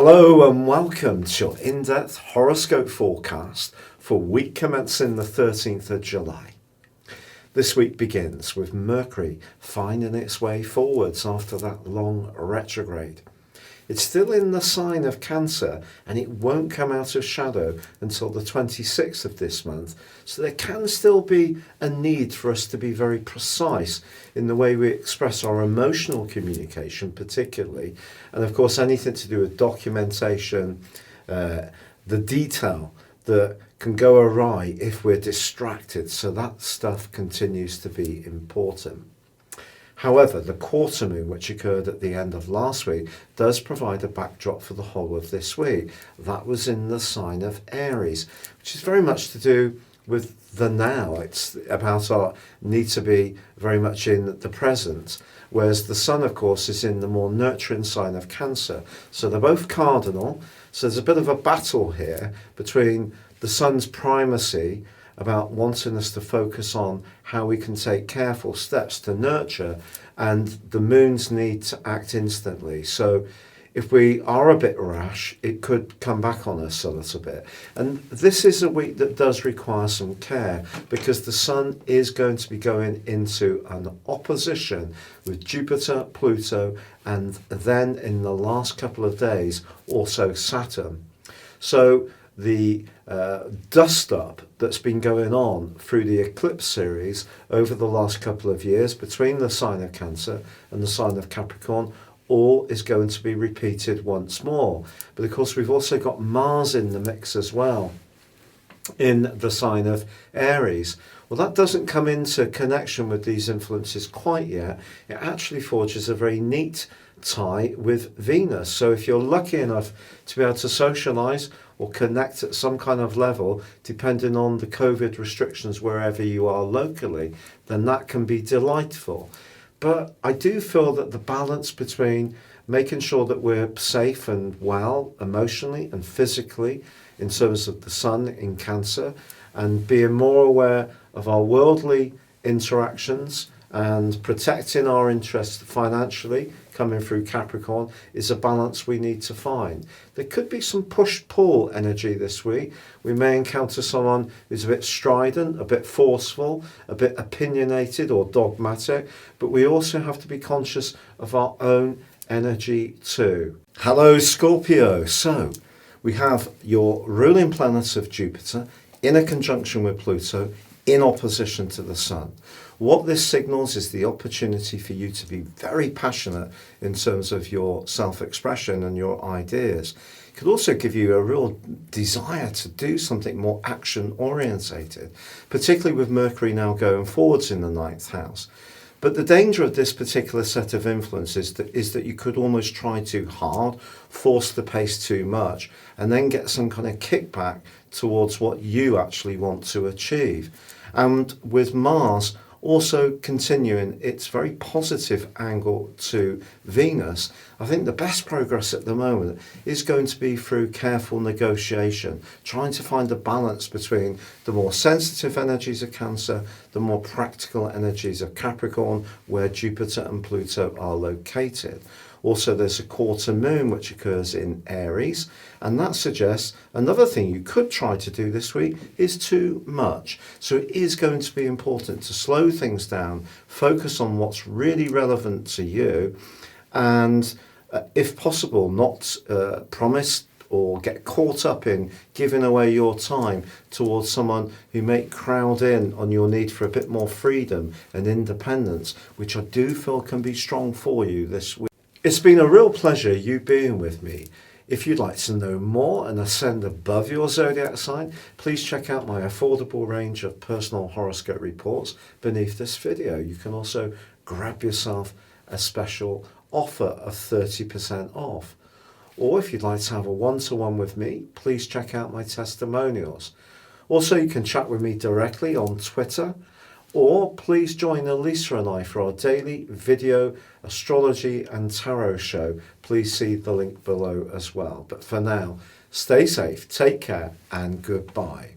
Hello and welcome to your in-depth horoscope forecast for week commencing the 13th of July. This week begins with Mercury finding its way forwards after that long retrograde. It's still in the sign of Cancer and it won't come out of shadow until the 26th of this month, so there can still be a need for us to be very precise in the way we express our emotional communication particularly, and of course anything to do with documentation, the detail that can go awry if we're distracted, so that stuff continues to be important. However, the quarter moon, which occurred at the end of last week, does provide a backdrop for the whole of this week. That was in the sign of Aries, which is very much to do with the now. It's about our need to be very much in the present, whereas the sun, of course, is in the more nurturing sign of Cancer. So they're both cardinal, so there's a bit of a battle here between the sun's primacy about wanting us to focus on how we can take careful steps to nurture, and the moon's need to act instantly. So if we are a bit rash, it could come back on us a little bit. And this is a week that does require some care because the sun is going to be going into an opposition with Jupiter, Pluto, and then in the last couple of days also Saturn. So the dust up that's been going on through the eclipse series over the last couple of years between the sign of Cancer and the sign of Capricorn all is going to be repeated once more. But of course we've also got Mars in the mix as well in the sign of Aries. Well, that doesn't come into connection with these influences quite yet. It actually forges a very neat tie with Venus. So if you're lucky enough to be able to socialize or connect at some kind of level, depending on the COVID restrictions wherever you are locally, then that can be delightful. But I do feel that the balance between making sure that we're safe and well emotionally and physically in terms of the sun in Cancer, and being more aware of our worldly interactions and protecting our interests financially coming through Capricorn is a balance we need to find. There could be some push-pull energy this week. We may encounter someone who's a bit strident, a bit forceful, a bit opinionated or dogmatic, but we also have to be conscious of our own energy too. Hello Scorpio. So we have your ruling planets of Jupiter in a conjunction with Pluto in opposition to the sun. What this signals is the opportunity for you to be very passionate in terms of your self-expression and your ideas. It could also give you a real desire to do something more action-orientated, particularly with Mercury now going forwards in the 9th house. But the danger of this particular set of influences is that you could almost try too hard, force the pace too much, and then get some kind of kickback towards what you actually want to achieve. And with Mars also continuing its very positive angle to Venus, I think the best progress at the moment is going to be through careful negotiation, trying to find a balance between the more sensitive energies of Cancer, the more practical energies of Capricorn, where Jupiter and Pluto are located. Also, there's a quarter moon which occurs in Aries, and that suggests another thing you could try to do this week is too much. So it is going to be important to slow things down, focus on what's really relevant to you, and if possible, not promise or get caught up in giving away your time towards someone who may crowd in on your need for a bit more freedom and independence, which I do feel can be strong for you this week. It's been a real pleasure you being with me. If you'd like to know more and ascend above your zodiac sign, please check out my affordable range of personal horoscope reports beneath this video. You can also grab yourself a special offer of 30% off. Or if you'd like to have a one-to-one with me, please check out my testimonials. Also, you can chat with me directly on Twitter, or please join Elisa and I for our daily video astrology and tarot show. Please see the link below as well. But for now, stay safe, take care, and goodbye.